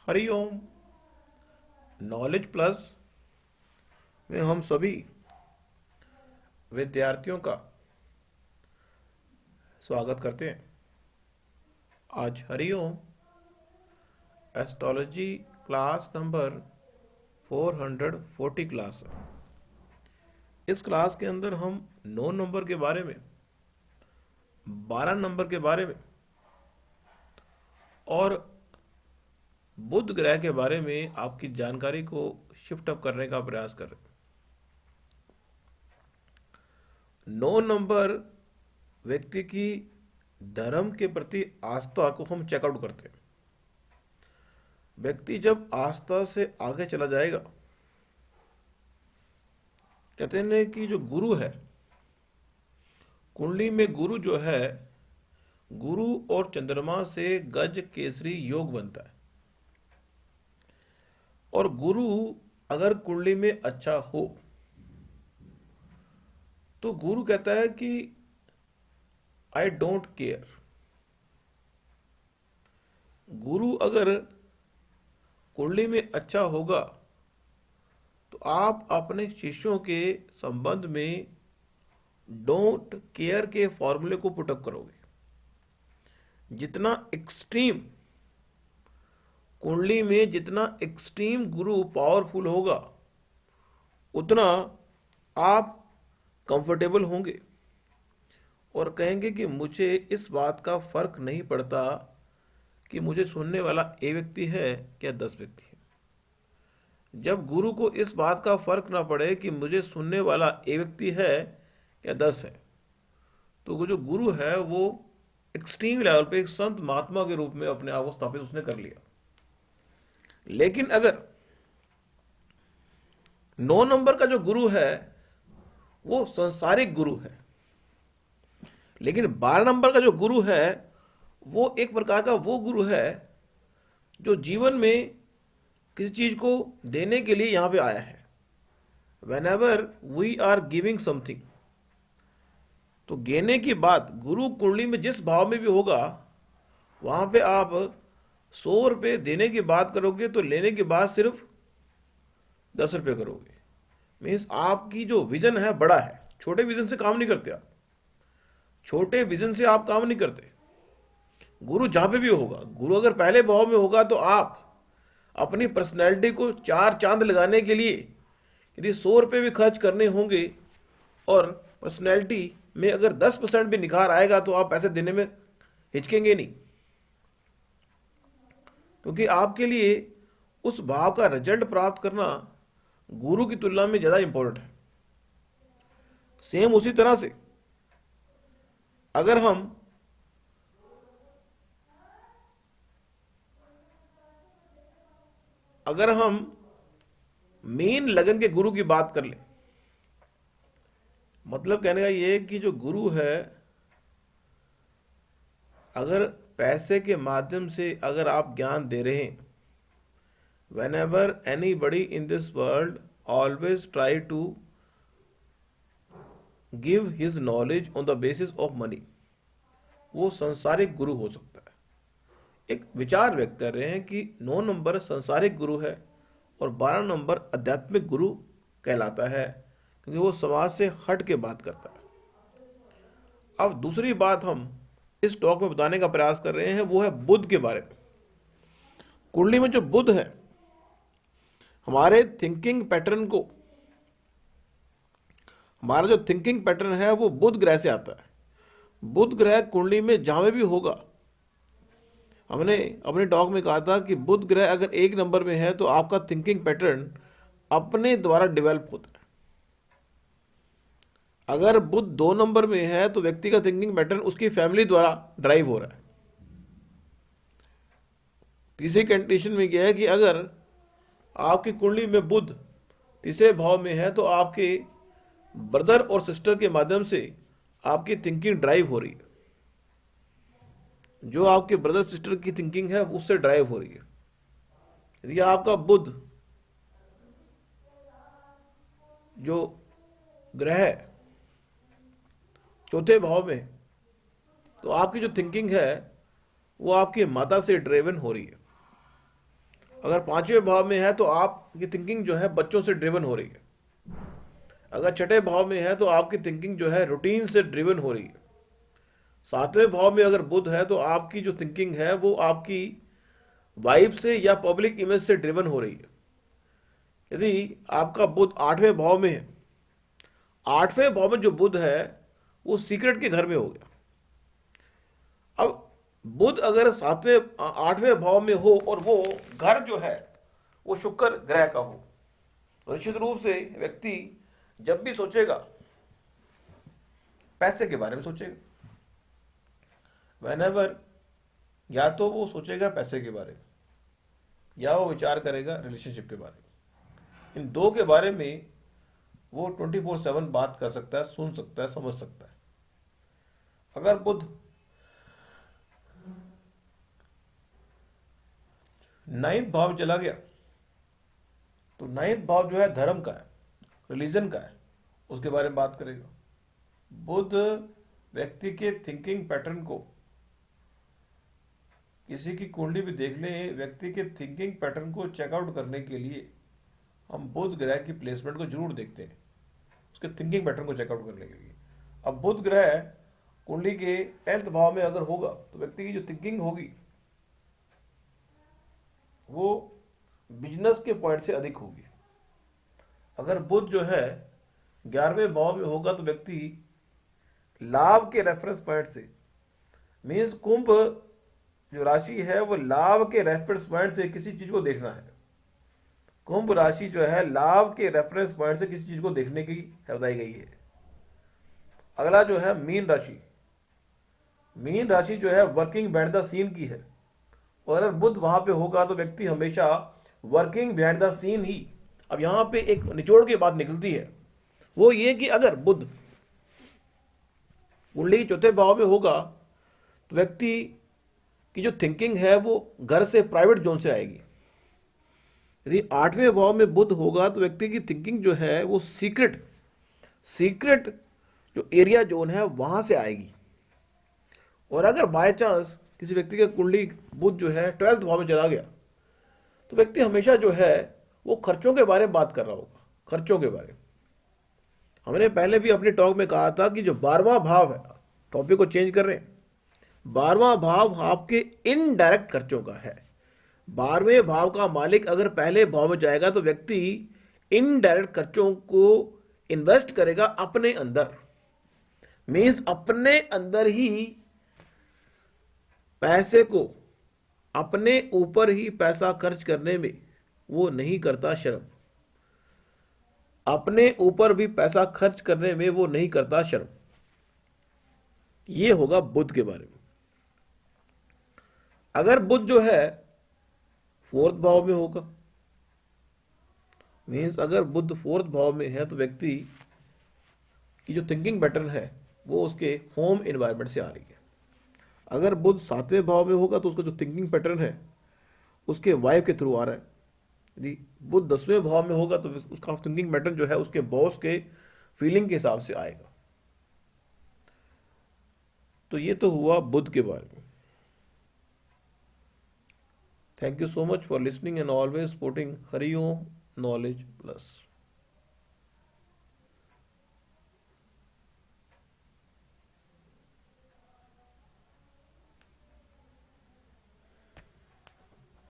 Hariom. Knowledge plus में हम सभी विद्यार्थियों का स्वागत करते हैं। आज Hariom astrology class number 440 class है। इस क्लास के अंदर हम 9 नंबर के बारे में, 12 नंबर के बारे में और बुध ग्रह के बारे में आपकी जानकारी को शिफ्ट अप करने का प्रयास कर रहे हैं। 9 नंबर व्यक्ति की धर्म के प्रति आस्था को हम चेकआउट करते हैं। व्यक्ति जब आस्था से आगे चला जाएगा, कहते हैं कि जो गुरु है, कुंडली में गुरु जो है, गुरु और चंद्रमा से गज केसरी योग बनता है। और गुरु अगर कुंडली में अच्छा हो तो गुरु कहता है कि आई डोंट केयर। गुरु अगर कुंडली में अच्छा होगा तो आप अपने शिष्यों के संबंध में डोंट केयर के फॉर्मूले को पुटअप करोगे। जितना एक्सट्रीम कुंडली में जितना एक्सट्रीम गुरु पावरफुल होगा उतना आप कंफर्टेबल होंगे और कहेंगे कि मुझे इस बात का फर्क नहीं पड़ता कि मुझे सुनने वाला ए व्यक्ति है या 10 व्यक्ति है। जब गुरु को इस बात का फर्क ना पड़े कि मुझे सुनने वाला ए व्यक्ति है या 10 है, तो वो जो गुरु है वो एक्सट्रीम लेवल पे एक संत महात्मा के रूप में अपने आप को स्थापित उसने कर लिया। लेकिन अगर 9 नंबर का जो गुरु है वो संसारिक गुरु है, लेकिन 12 नंबर का जो गुरु है वो एक प्रकार का वो गुरु है जो जीवन में किसी चीज को देने के लिए यहां पे आया है। Whenever we are giving something, तो देने की बात गुरु कुंडली में जिस भाव में भी होगा वहां पे आप 100 रुपये देने की बात करोगे तो लेने के बाद सिर्फ 10 रुपये करोगे। मीन्स आपकी जो विजन है बड़ा है, छोटे विजन से काम नहीं करते आप। छोटे विजन से आप काम नहीं करते। गुरु जहां पे भी होगा, गुरु अगर पहले भाव में होगा तो आप अपनी पर्सनैलिटी को 4 चांद लगाने के लिए यदि 100 रुपये भी खर्च करने होंगे और पर्सनैलिटी में अगर 10% भी निखार आएगा तो आप पैसे देने में हिचकेंगे नहीं, क्योंकि आपके लिए उस भाव का रिजल्ट प्राप्त करना गुरु की तुलना में ज्यादा इंपॉर्टेंट है। सेम उसी तरह से अगर हम मेन लगन के गुरु की बात कर ले, मतलब कहने का ये कि जो गुरु है अगर पैसे के माध्यम से अगर आप ज्ञान दे रहे हैं, whenever anybody in this world always try to give his knowledge on the basis of money, वो संसारिक गुरु हो सकता है। एक विचार व्यक्त कर रहे हैं कि 9 नंबर संसारिक गुरु है और 12 नंबर आध्यात्मिक गुरु कहलाता है, क्योंकि वो समाज से हट के बात करता है। अब दूसरी बात हम इस टॉक में बताने का प्रयास कर रहे हैं वो है बुध के बारे में। कुंडली में जो बुध है, हमारे थिंकिंग पैटर्न को, हमारा जो थिंकिंग पैटर्न है वो बुध ग्रह से आता है। बुध ग्रह कुंडली में जहां भी होगा, हमने अपने टॉक में कहा था कि बुध ग्रह अगर 1 नंबर में है तो आपका थिंकिंग पैटर्न अपने द्वारा डेवलप होता है। अगर बुध 2 नंबर में है तो व्यक्ति का थिंकिंग पैटर्न उसकी फैमिली द्वारा ड्राइव हो रहा है। तीसरी कंडीशन में यह है कि अगर आपकी कुंडली में बुध तीसरे भाव में है तो आपके ब्रदर और सिस्टर के माध्यम से आपकी थिंकिंग ड्राइव हो रही है। जो आपके ब्रदर सिस्टर की थिंकिंग है उससे ड्राइव हो रही है। यदि आपका बुध जो ग्रह है चौथे भाव में, तो आपकी जो थिंकिंग है वो आपकी माता से ड्रेवन हो रही है। अगर पांचवें भाव में है तो आपकी थिंकिंग जो है बच्चों से ड्रिवन हो रही है। अगर छठे भाव में है तो आपकी थिंकिंग जो है रूटीन से ड्रिवन हो रही है। सातवें भाव में अगर बुध है तो आपकी जो थिंकिंग है वो आपकी वाइब से या पब्लिक इमेज से ड्रिवन हो रही है। यदि आपका बुध आठवें भाव में है, आठवें भाव में जो बुध है वो सीक्रेट के घर में हो गया। अब बुध अगर सातवें आठवें भाव में हो और वो घर जो है वो शुक्र ग्रह का हो, तो निश्चित रूप से व्यक्ति जब भी सोचेगा पैसे के बारे में सोचेगा। व्हेनेवर, या तो वो सोचेगा पैसे के बारे में या वो विचार करेगा रिलेशनशिप के बारे में। इन दो के बारे में वो 24/7 बात कर सकता है, सुन सकता है, समझ सकता है। अगर बुध नाइन्थ भाव में चला गया तो नाइन्थ भाव जो है धर्म का है, रिलीजन का है, उसके बारे में बात करेगा। बुध व्यक्ति के थिंकिंग पैटर्न को, किसी की कुंडली भी देख लें, व्यक्ति के थिंकिंग पैटर्न को चेकआउट करने के लिए हम बुध ग्रह की प्लेसमेंट को जरूर देखते हैं, उसके थिंकिंग पैटर्न को चेकआउट करने के लिए। अब बुध ग्रह कुंडली के 10th भाव में अगर होगा तो व्यक्ति की जो थिंकिंग होगी वो बिजनेस के पॉइंट से अधिक होगी। अगर बुध जो है 11वें भाव में होगा तो व्यक्ति लाभ के रेफरेंस पॉइंट से, मीन्स कुंभ जो राशि है वो लाभ के रेफरेंस पॉइंट से किसी चीज को देखना है। कुंभ राशि जो है लाभ के रेफरेंस पॉइंट से किसी चीज को देखने की बताई गई है। अगला जो है मीन राशि, मीन राशि जो है वर्किंग बिहाइंड द सीन की है, और अगर बुध वहां पे होगा तो व्यक्ति हमेशा वर्किंग बिहाइंड द सीन ही। अब यहां पे एक निचोड़ की बात निकलती है, वो ये कि अगर बुध कुंडली चौथे भाव में होगा तो व्यक्ति की जो थिंकिंग है वो घर से, प्राइवेट जोन से आएगी। यदि 8वें भाव में बुध होगा तो व्यक्ति की थिंकिंग जो है वो सीक्रेट जो एरिया जोन है वहां से आएगी। और अगर बाय चांस किसी व्यक्ति का कुंडली बुध जो है 12th भाव में चला गया तो व्यक्ति हमेशा जो है वो खर्चों के बारे में बात कर रहा होगा, खर्चों के बारे में। हमने पहले भी अपने टॉक में कहा था कि जो 12वां भाव है, टॉपिक को चेंज कर रहे हैं, 12वां भाव आपके इनडायरेक्ट खर्चों का है। 12वें भाव का मालिक अगर पहले भाव में जाएगा तो व्यक्ति इनडायरेक्ट खर्चों को इन्वेस्ट करेगा अपने अंदर, मीन्स अपने अंदर ही पैसे को, अपने ऊपर ही पैसा खर्च करने में वो नहीं करता शर्म, अपने ऊपर भी पैसा खर्च करने में वो नहीं करता शर्म। ये होगा बुध के बारे में। अगर बुध जो है 4th भाव में होगा, मीन्स अगर बुध 4th भाव में है तो व्यक्ति की जो थिंकिंग पैटर्न है वो उसके होम एनवायरनमेंट से आ रही है। अगर बुध 7वें भाव में होगा तो उसका जो थिंकिंग पैटर्न है उसके वाइफ के थ्रू आ रहा है। यदि बुध 10वें भाव में होगा तो उसका थिंकिंग पैटर्न जो है उसके बॉस के फीलिंग के हिसाब से आएगा। तो ये तो हुआ बुध के बारे में। Thank you so much for listening and always supporting Hariom knowledge plus.